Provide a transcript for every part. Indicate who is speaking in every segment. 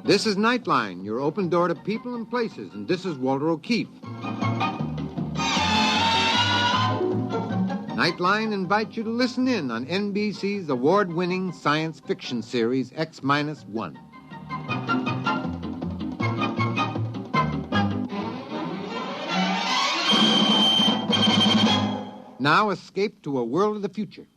Speaker 1: This is Nightline, your open door to people and places, and this is Walter O'Keefe. Nightline invites you to listen in on NBC's award-winning science fiction series X-1. Now escape to a world of the future.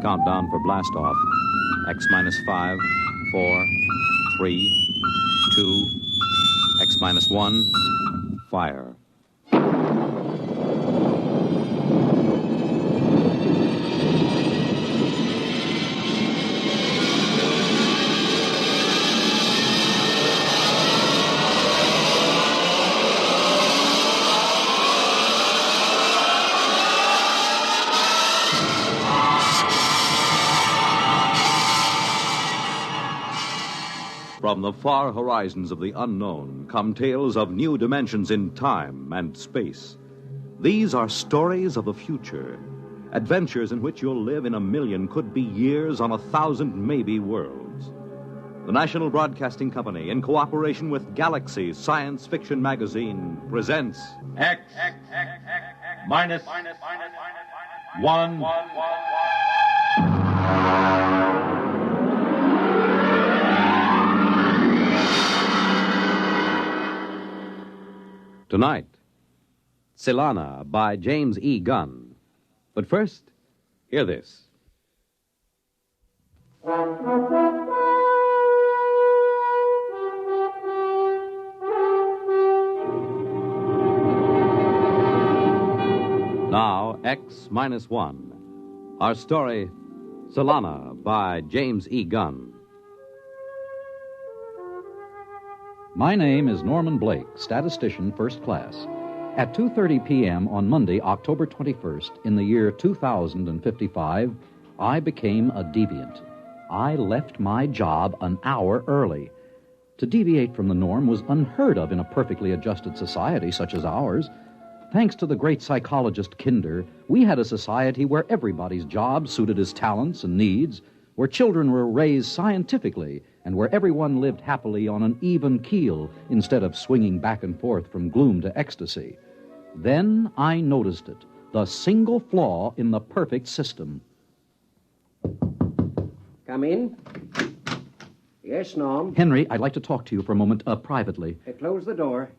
Speaker 2: Countdown for blast-off. X-5, 4, 3, 2, X-1, fire. From the far horizons of the unknown come tales of new dimensions in time and space. These are stories of the future, adventures in which you'll live in a million, could be years, on 1,000 maybe worlds. The National Broadcasting Company, in cooperation with Galaxy Science Fiction Magazine, presents
Speaker 3: X minus 1.
Speaker 2: Tonight, Tsylana by James E. Gunn. But first, hear this. Now, X-1. Our story, Tsylana by James E. Gunn.
Speaker 4: My name is Norman Blake, statistician first class. At 2:30 p.m. on Monday, October 21st, in the year 2055, I became a deviant. I left my job an hour early. To deviate from the norm was unheard of in a perfectly adjusted society such as ours. Thanks to the great psychologist Kinder, we had a society where everybody's job suited his talents and needs, where children were raised scientifically, and where everyone lived happily on an even keel instead of swinging back and forth from gloom to ecstasy. Then I noticed it, the single flaw in the perfect system.
Speaker 5: Come in. Yes, Norm.
Speaker 4: Henry, I'd like to talk to you for a moment, privately.
Speaker 5: Close the door.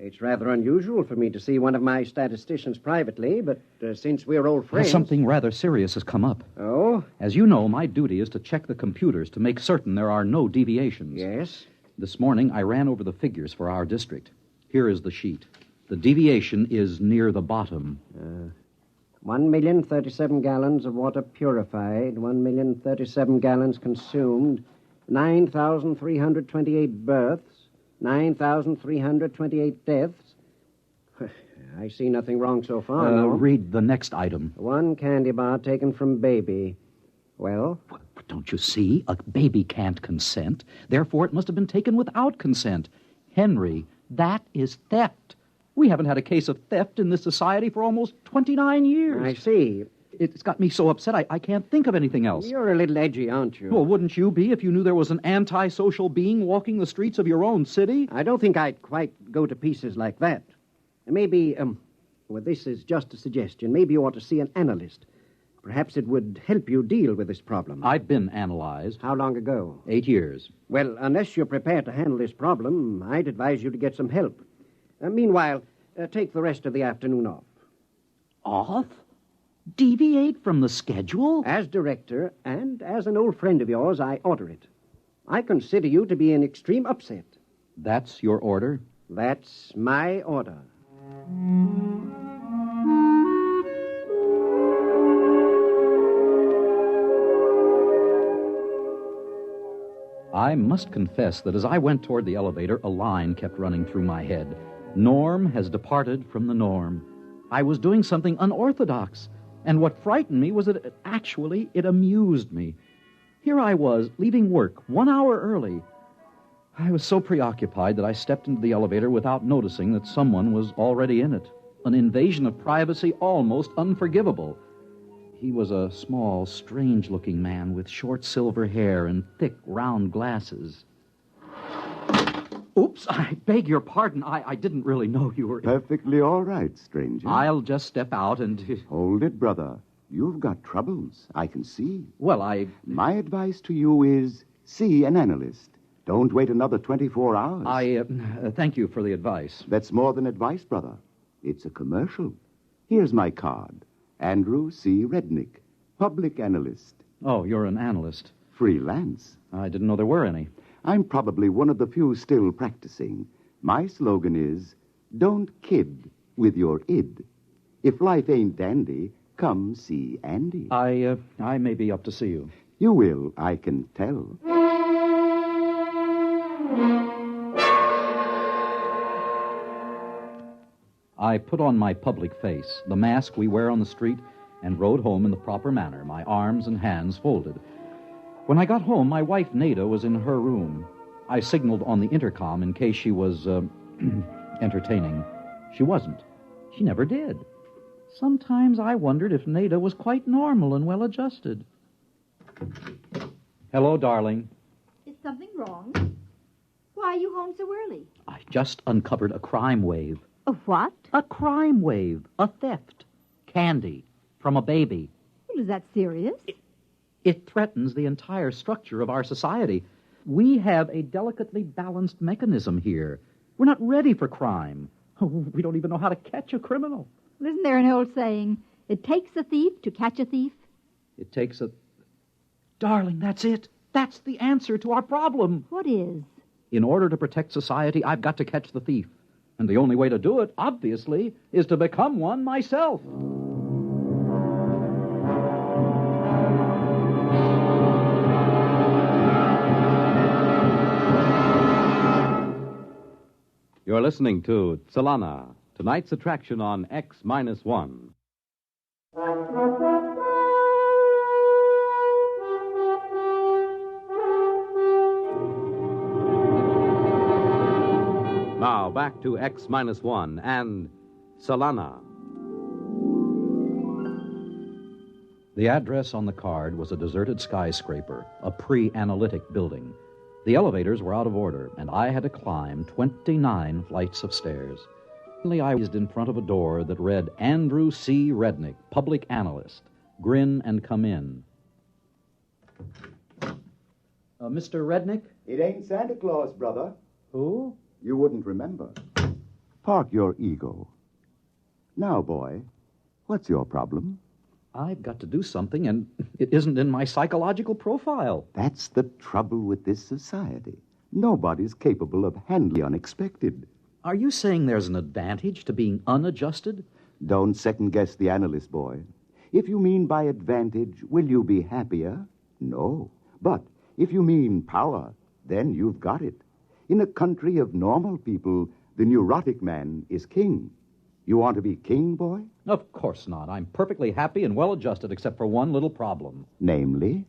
Speaker 5: It's rather unusual for me to see one of my statisticians privately, but since we're old friends...
Speaker 4: Something rather serious has come up.
Speaker 5: Oh?
Speaker 4: As you know, my duty is to check the computers to make certain there are no deviations.
Speaker 5: Yes?
Speaker 4: This morning, I ran over the figures for our district. Here is the sheet. The deviation is near the bottom.
Speaker 5: 1,037 gallons of water purified, 1,037 gallons consumed, 9,328 births, 9,328 deaths. I see nothing wrong so far, no.
Speaker 4: Read the next item.
Speaker 5: One candy bar taken from baby. Well?
Speaker 4: But don't you see? A baby can't consent. Therefore, it must have been taken without consent. Henry, that is theft. We haven't had a case of theft in this society for almost 29 years.
Speaker 5: I see.
Speaker 4: It's got me so upset I can't think of anything else.
Speaker 5: You're a little edgy, aren't you?
Speaker 4: Well, wouldn't you be if you knew there was an antisocial being walking the streets of your own city?
Speaker 5: I don't think I'd quite go to pieces like that. Maybe, well, this is just a suggestion. Maybe you ought to see an analyst. Perhaps it would help you deal with this problem.
Speaker 4: I've been analyzed.
Speaker 5: How long ago?
Speaker 4: 8 years.
Speaker 5: Well, unless you're prepared to handle this problem, I'd advise you to get some help. Meanwhile, take the rest of the afternoon off.
Speaker 4: Off? Deviate from the schedule?
Speaker 5: As director, and as an old friend of yours, I order it. I consider you to be in extreme upset.
Speaker 4: That's your order?
Speaker 5: That's my order.
Speaker 4: I must confess that as I went toward the elevator, a line kept running through my head. Norm has departed from the norm. I was doing something unorthodox. And what frightened me was that it amused me. Here I was, leaving work 1 hour early. I was so preoccupied that I stepped into the elevator without noticing that someone was already in it. An invasion of privacy almost unforgivable. He was a small, strange-looking man with short silver hair and thick, round glasses. Oops, I beg your pardon. I didn't really know you were...
Speaker 6: Perfectly all right, stranger.
Speaker 4: I'll just step out and...
Speaker 6: Hold it, brother. You've got troubles, I can see.
Speaker 4: Well,
Speaker 6: My advice to you is see an analyst. Don't wait another 24 hours.
Speaker 4: Thank you for the advice.
Speaker 6: That's more than advice, brother. It's a commercial. Here's my card. Andrew C. Rednick, public analyst.
Speaker 4: Oh, you're an analyst.
Speaker 6: Freelance.
Speaker 4: I didn't know there were any.
Speaker 6: I'm probably one of the few still practicing. My slogan is, don't kid with your id. If life ain't dandy, come see Andy.
Speaker 4: I may be up to see you.
Speaker 6: You will, I can tell.
Speaker 4: I put on my public face, the mask we wear on the street, and rode home in the proper manner, my arms and hands folded. When I got home, my wife, Nada, was in her room. I signaled on the intercom in case she was, entertaining. She wasn't. She never did. Sometimes I wondered if Nada was quite normal and well-adjusted. Hello, darling.
Speaker 7: Is something wrong? Why are you home so early?
Speaker 4: I just uncovered a crime wave.
Speaker 7: A what?
Speaker 4: A crime wave. A theft. Candy. From a baby.
Speaker 7: Well, is that serious?
Speaker 4: It threatens the entire structure of our society. We have a delicately balanced mechanism here. We're not ready for crime. We don't even know how to catch a criminal.
Speaker 7: Well, isn't there an old saying, it takes a thief to catch a thief?
Speaker 4: It takes a... Darling, that's it. That's the answer to our problem.
Speaker 7: What is?
Speaker 4: In order to protect society, I've got to catch the thief. And the only way to do it, obviously, is to become one myself.
Speaker 2: You're listening to Tsylana, tonight's attraction on X-1. Now, back to X-1 and Tsylana.
Speaker 4: The address on the card was a deserted skyscraper, a pre-analytic building. The elevators were out of order, and I had to climb 29 flights of stairs. Finally, I was in front of a door that read, Andrew C. Rednick, public analyst. Grin and come in. Mr. Rednick?
Speaker 6: It ain't Santa Claus, brother.
Speaker 4: Who?
Speaker 6: You wouldn't remember. Park your ego. Now, boy, what's your problem?
Speaker 4: I've got to do something, and it isn't in my psychological profile.
Speaker 6: That's the trouble with this society. Nobody's capable of handling the unexpected.
Speaker 4: Are you saying there's an advantage to being unadjusted?
Speaker 6: Don't second-guess the analyst, boy. If you mean by advantage, will you be happier? No. But if you mean power, then you've got it. In a country of normal people, the neurotic man is king. You want to be king, boy?
Speaker 4: Of course not. I'm perfectly happy and well-adjusted, except for one little problem.
Speaker 6: Namely?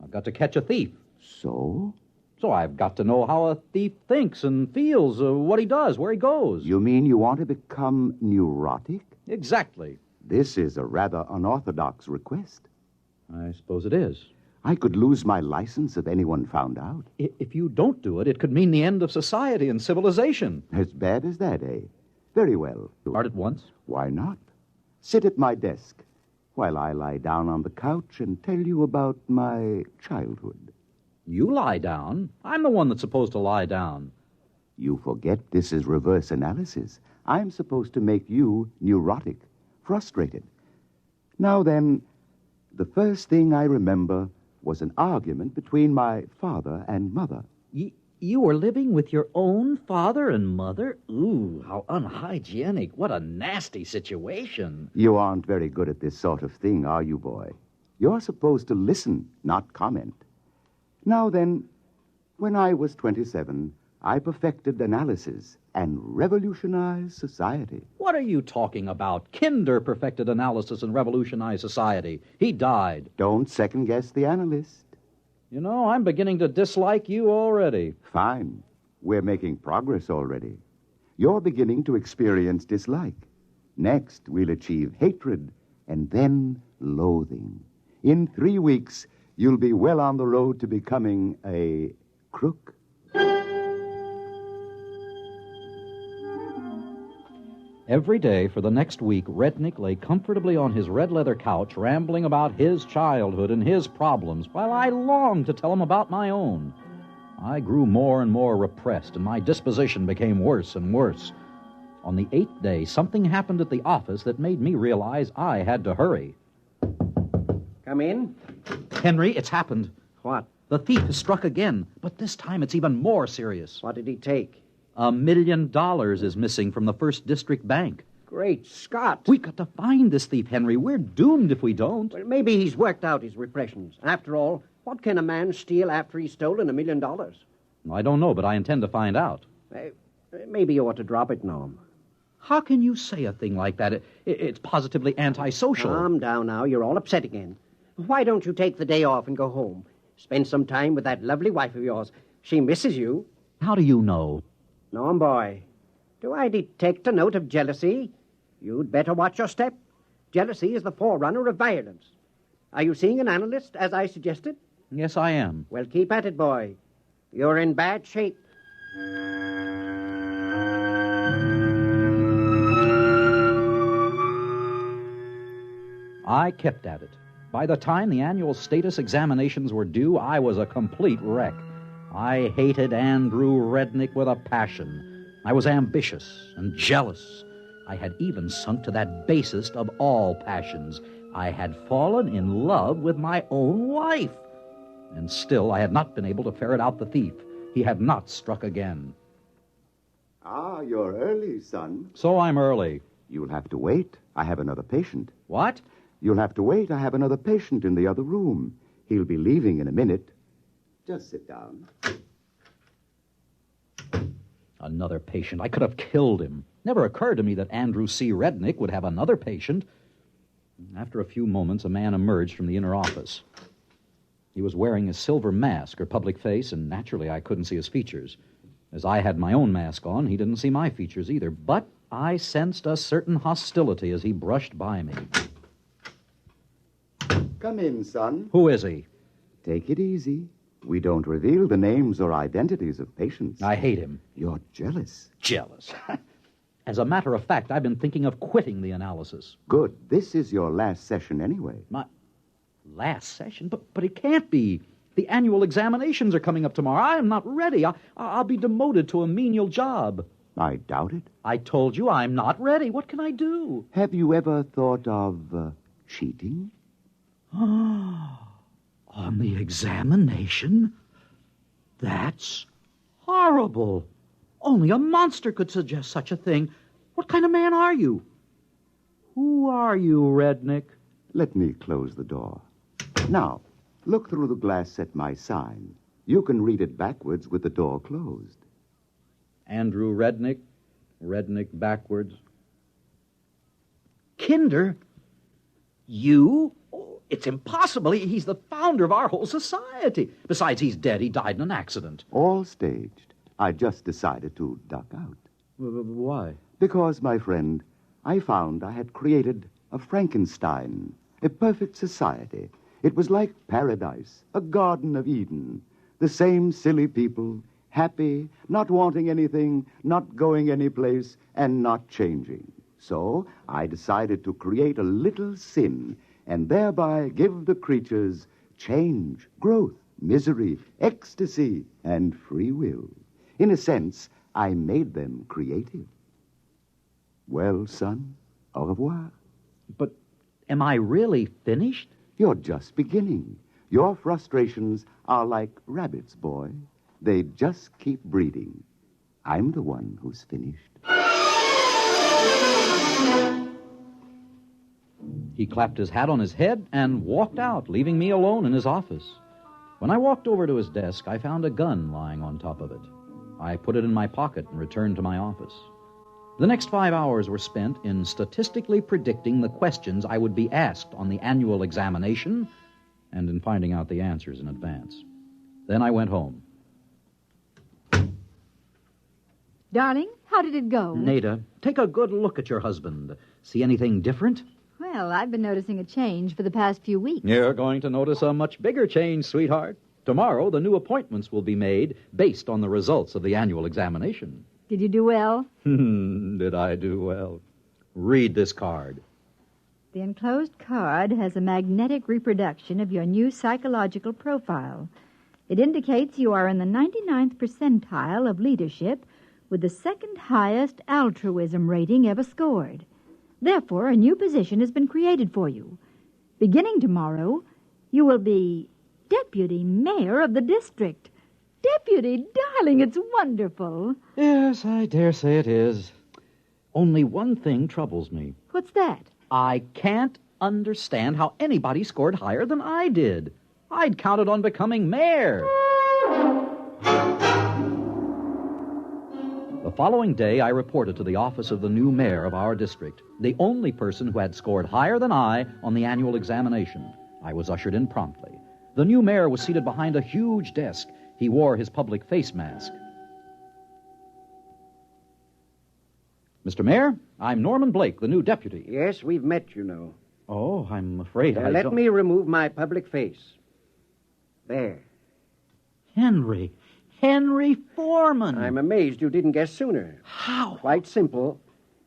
Speaker 4: I've got to catch a thief.
Speaker 6: So?
Speaker 4: So I've got to know how a thief thinks and feels, what he does, where he goes.
Speaker 6: You mean you want to become neurotic?
Speaker 4: Exactly.
Speaker 6: This is a rather unorthodox request.
Speaker 4: I suppose it is.
Speaker 6: I could lose my license if anyone found out.
Speaker 4: If you don't do it, it could mean the end of society and civilization.
Speaker 6: As bad as that, eh? Very well.
Speaker 4: Start at once?
Speaker 6: Why not? Sit at my desk while I lie down on the couch and tell you about my childhood.
Speaker 4: You lie down. I'm the one that's supposed to lie down.
Speaker 6: You forget this is reverse analysis. I'm supposed to make you neurotic, frustrated. Now then, the first thing I remember was an argument between my father and mother.
Speaker 4: You were living with your own father and mother? Ooh, how unhygienic. What a nasty situation.
Speaker 6: You aren't very good at this sort of thing, are you, boy? You're supposed to listen, not comment. Now then, when I was 27, I perfected analysis and revolutionized society.
Speaker 4: What are you talking about? Kinder perfected analysis and revolutionized society. He died.
Speaker 6: Don't second-guess the analyst.
Speaker 4: You know, I'm beginning to dislike you already.
Speaker 6: Fine. We're making progress already. You're beginning to experience dislike. Next, we'll achieve hatred, and then loathing. In 3 weeks, you'll be well on the road to becoming a crook.
Speaker 4: Every day for the next week, Rednick lay comfortably on his red leather couch, rambling about his childhood and his problems, while I longed to tell him about my own. I grew more and more repressed, and my disposition became worse and worse. On the 8th day, something happened at the office that made me realize I had to hurry.
Speaker 5: Come in.
Speaker 4: Henry, it's happened.
Speaker 5: What?
Speaker 4: The thief has struck again, but this time it's even more serious.
Speaker 5: What did he take?
Speaker 4: $1 million is missing from the First District Bank.
Speaker 5: Great Scott.
Speaker 4: We've got to find this thief, Henry. We're doomed if we don't.
Speaker 5: Well, maybe he's worked out his repressions. After all, what can a man steal after he's stolen $1 million?
Speaker 4: I don't know, but I intend to find out.
Speaker 5: Maybe you ought to drop it, Norm.
Speaker 4: How can you say a thing like that? It's positively antisocial.
Speaker 5: Calm down now. You're all upset again. Why don't you take the day off and go home? Spend some time with that lovely wife of yours. She misses you.
Speaker 4: How do you know?
Speaker 5: Norm, boy, do I detect a note of jealousy? You'd better watch your step. Jealousy is the forerunner of violence. Are you seeing an analyst, as I suggested?
Speaker 4: Yes, I am.
Speaker 5: Well, keep at it, boy. You're in bad shape.
Speaker 4: I kept at it. By the time the annual status examinations were due, I was a complete wreck. I hated Andrew Rednick with a passion. I was ambitious and jealous. I had even sunk to that basest of all passions. I had fallen in love with my own wife. And still I had not been able to ferret out the thief. He had not struck again.
Speaker 6: Ah, you're early, son.
Speaker 4: So I'm early.
Speaker 6: You'll have to wait. I have another patient.
Speaker 4: What?
Speaker 6: You'll have to wait. I have another patient in the other room. He'll be leaving in a minute. Just sit down.
Speaker 4: Another patient. I could have killed him. Never occurred to me that Andrew C. Rednick would have another patient. After a few moments, a man emerged from the inner office. He was wearing a silver mask or public face, and naturally I couldn't see his features. As I had my own mask on, he didn't see my features either, but I sensed a certain hostility as he brushed by me.
Speaker 6: Come in, son.
Speaker 4: Who is he?
Speaker 6: Take it easy. We don't reveal the names or identities of patients.
Speaker 4: I hate him.
Speaker 6: You're jealous.
Speaker 4: Jealous. As a matter of fact, I've been thinking of quitting the analysis.
Speaker 6: Good. This is your last session anyway.
Speaker 4: My last session? But it can't be. The annual examinations are coming up tomorrow. I am not ready. I'll be demoted to a menial job.
Speaker 6: I doubt it.
Speaker 4: I told you I'm not ready. What can I do?
Speaker 6: Have you ever thought of cheating?
Speaker 4: On the examination? That's horrible. Only a monster could suggest such a thing. What kind of man are you? Who are you, Rednick?
Speaker 6: Let me close the door. Now, look through the glass at my sign. You can read it backwards with the door closed.
Speaker 4: Andrew Rednick. Rednick backwards. Kinder? You? Oh, it's impossible. He's the founder of our whole society. Besides, he's dead. He died in an accident.
Speaker 6: All staged. I just decided to duck out.
Speaker 4: Why?
Speaker 6: Because, my friend, I found I had created a Frankenstein, a perfect society. It was like paradise, a Garden of Eden. The same silly people, happy, not wanting anything, not going anyplace, and not changing. So I decided to create a little sin and thereby give the creatures change, growth, misery, ecstasy, and free will. In a sense, I made them creative. Well, son, au revoir.
Speaker 4: But am I really finished?
Speaker 6: You're just beginning. Your frustrations are like rabbits, boy. They just keep breeding. I'm the one who's finished.
Speaker 4: He clapped his hat on his head and walked out, leaving me alone in his office. When I walked over to his desk, I found a gun lying on top of it. I put it in my pocket and returned to my office. The next 5 hours were spent in statistically predicting the questions I would be asked on the annual examination and in finding out the answers in advance. Then I went home.
Speaker 7: Darling, how did it go?
Speaker 4: Nada, take a good look at your husband. See anything different?
Speaker 7: Well, I've been noticing a change for the past few weeks.
Speaker 4: You're going to notice a much bigger change, sweetheart. Tomorrow, the new appointments will be made based on the results of the annual examination.
Speaker 7: Did you do well?
Speaker 4: Did I do well? Read this card.
Speaker 7: The enclosed card has a magnetic reproduction of your new psychological profile. It indicates you are in the 99th percentile of leadership with the second highest altruism rating ever scored. Therefore, a new position has been created for you. Beginning tomorrow, you will be Deputy Mayor of the district. Deputy, darling, it's wonderful.
Speaker 4: Yes, I dare say it is. Only one thing troubles me.
Speaker 7: What's that?
Speaker 4: I can't understand how anybody scored higher than I did. I'd counted on becoming mayor. The following day, I reported to the office of the new mayor of our district, the only person who had scored higher than I on the annual examination. I was ushered in promptly. The new mayor was seated behind a huge desk. He wore his public face mask. Mr. Mayor, I'm Norman Blake, the new deputy.
Speaker 5: Yes, we've met, you know.
Speaker 4: Oh, I'm afraid I
Speaker 5: Let
Speaker 4: don't...
Speaker 5: me remove my public face. There.
Speaker 4: Henry Foreman.
Speaker 5: I'm amazed you didn't guess sooner.
Speaker 4: How?
Speaker 5: Quite simple.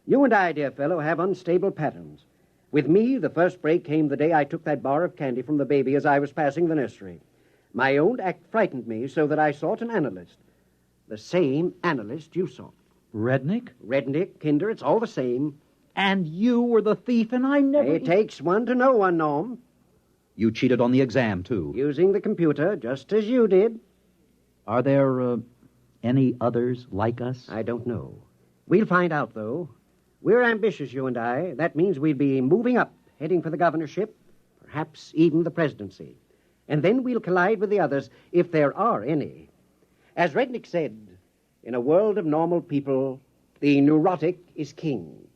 Speaker 5: You and I, dear fellow, have unstable patterns. With me, the first break came the day I took that bar of candy from the baby as I was passing the nursery. My own act frightened me so that I sought an analyst. The same analyst you sought.
Speaker 4: Rednick?
Speaker 5: Rednick, Kinder, it's all the same.
Speaker 4: And you were the thief, and I never...
Speaker 5: It takes one to know one, Norm.
Speaker 4: You cheated on the exam, too.
Speaker 5: Using the computer, just as you did.
Speaker 4: Are there any others like us?
Speaker 5: I don't know. We'll find out, though. We're ambitious, you and I. That means we'll be moving up, heading for the governorship, perhaps even the presidency. And then we'll collide with the others, if there are any. As Rednick said, in a world of normal people, the neurotic is king.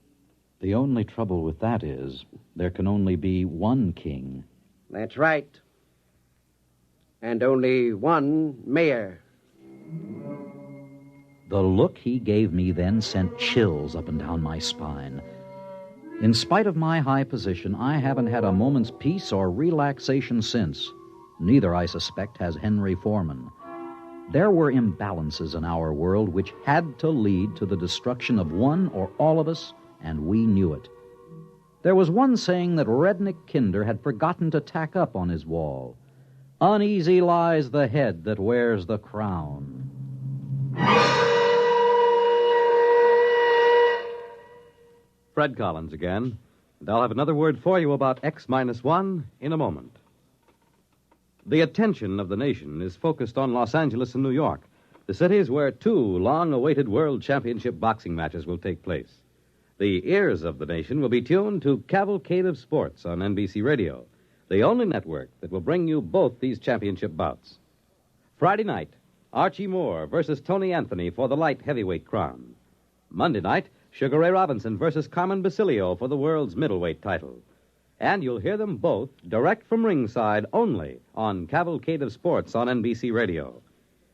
Speaker 4: The only trouble with that is there can only be one king.
Speaker 5: That's right. And only one mayor.
Speaker 4: The look he gave me then sent chills up and down my spine. In spite of my high position, I haven't had a moment's peace or relaxation since. Neither, I suspect, has Henry Foreman. There were imbalances in our world which had to lead to the destruction of one or all of us, and we knew it. There was one saying that Rednick Kinder had forgotten to tack up on his wall. Uneasy lies the head that wears the crown.
Speaker 2: Fred Collins again, and I'll have another word for you about X-1 in a moment. The attention of the nation is focused on Los Angeles and New York, the cities where two long-awaited World Championship boxing matches will take place. The ears of the nation will be tuned to Cavalcade of Sports on NBC Radio, the only network that will bring you both these championship bouts. Friday night, Archie Moore versus Tony Anthony for the light heavyweight crown. Monday night, Sugar Ray Robinson versus Carmen Basilio for the world's middleweight title. And you'll hear them both direct from ringside only on Cavalcade of Sports on NBC Radio.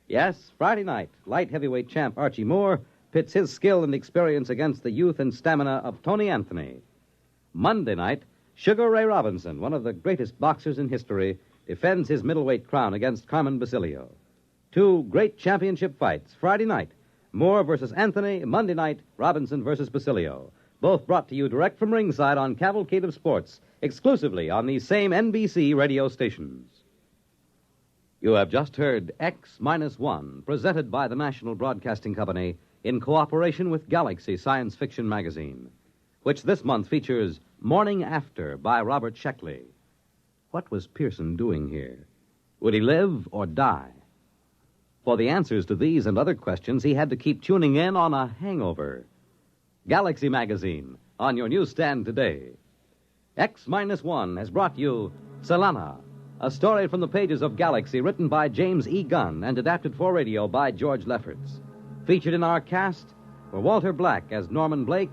Speaker 2: Yes, Friday night, light heavyweight champ Archie Moore pits his skill and experience against the youth and stamina of Tony Anthony. Monday night, Sugar Ray Robinson, one of the greatest boxers in history, defends his middleweight crown against Carmen Basilio. Two great championship fights, Friday night, Moore versus Anthony, Monday night, Robinson versus Basilio. Both brought to you direct from ringside on Cavalcade of Sports, exclusively on these same NBC radio stations. You have just heard X-1, presented by the National Broadcasting Company in cooperation with Galaxy Science Fiction Magazine, which this month features Morning After by Robert Sheckley. What was Pearson doing here? Would he live or die? For the answers to these and other questions, he had to keep tuning in on a hangover. Galaxy Magazine, on your newsstand today. X-1 has brought you Tsylana, a story from the pages of Galaxy written by James E. Gunn and adapted for radio by George Lefferts. Featured in our cast were Walter Black as Norman Blake,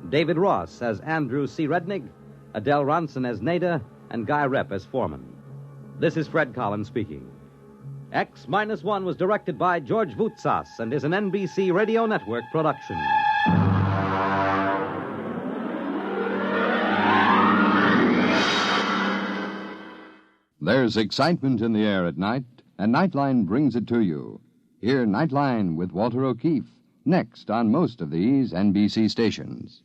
Speaker 2: David Ross as Andrew C. Rednick, Adele Ronson as Nada, and Guy Rep as Foreman. This is Fred Collins speaking. X-1 was directed by George Voutsas and is an NBC Radio Network production.
Speaker 8: There's excitement in the air at night, and Nightline brings it to you. Hear Nightline with Walter O'Keefe next on most of these NBC stations.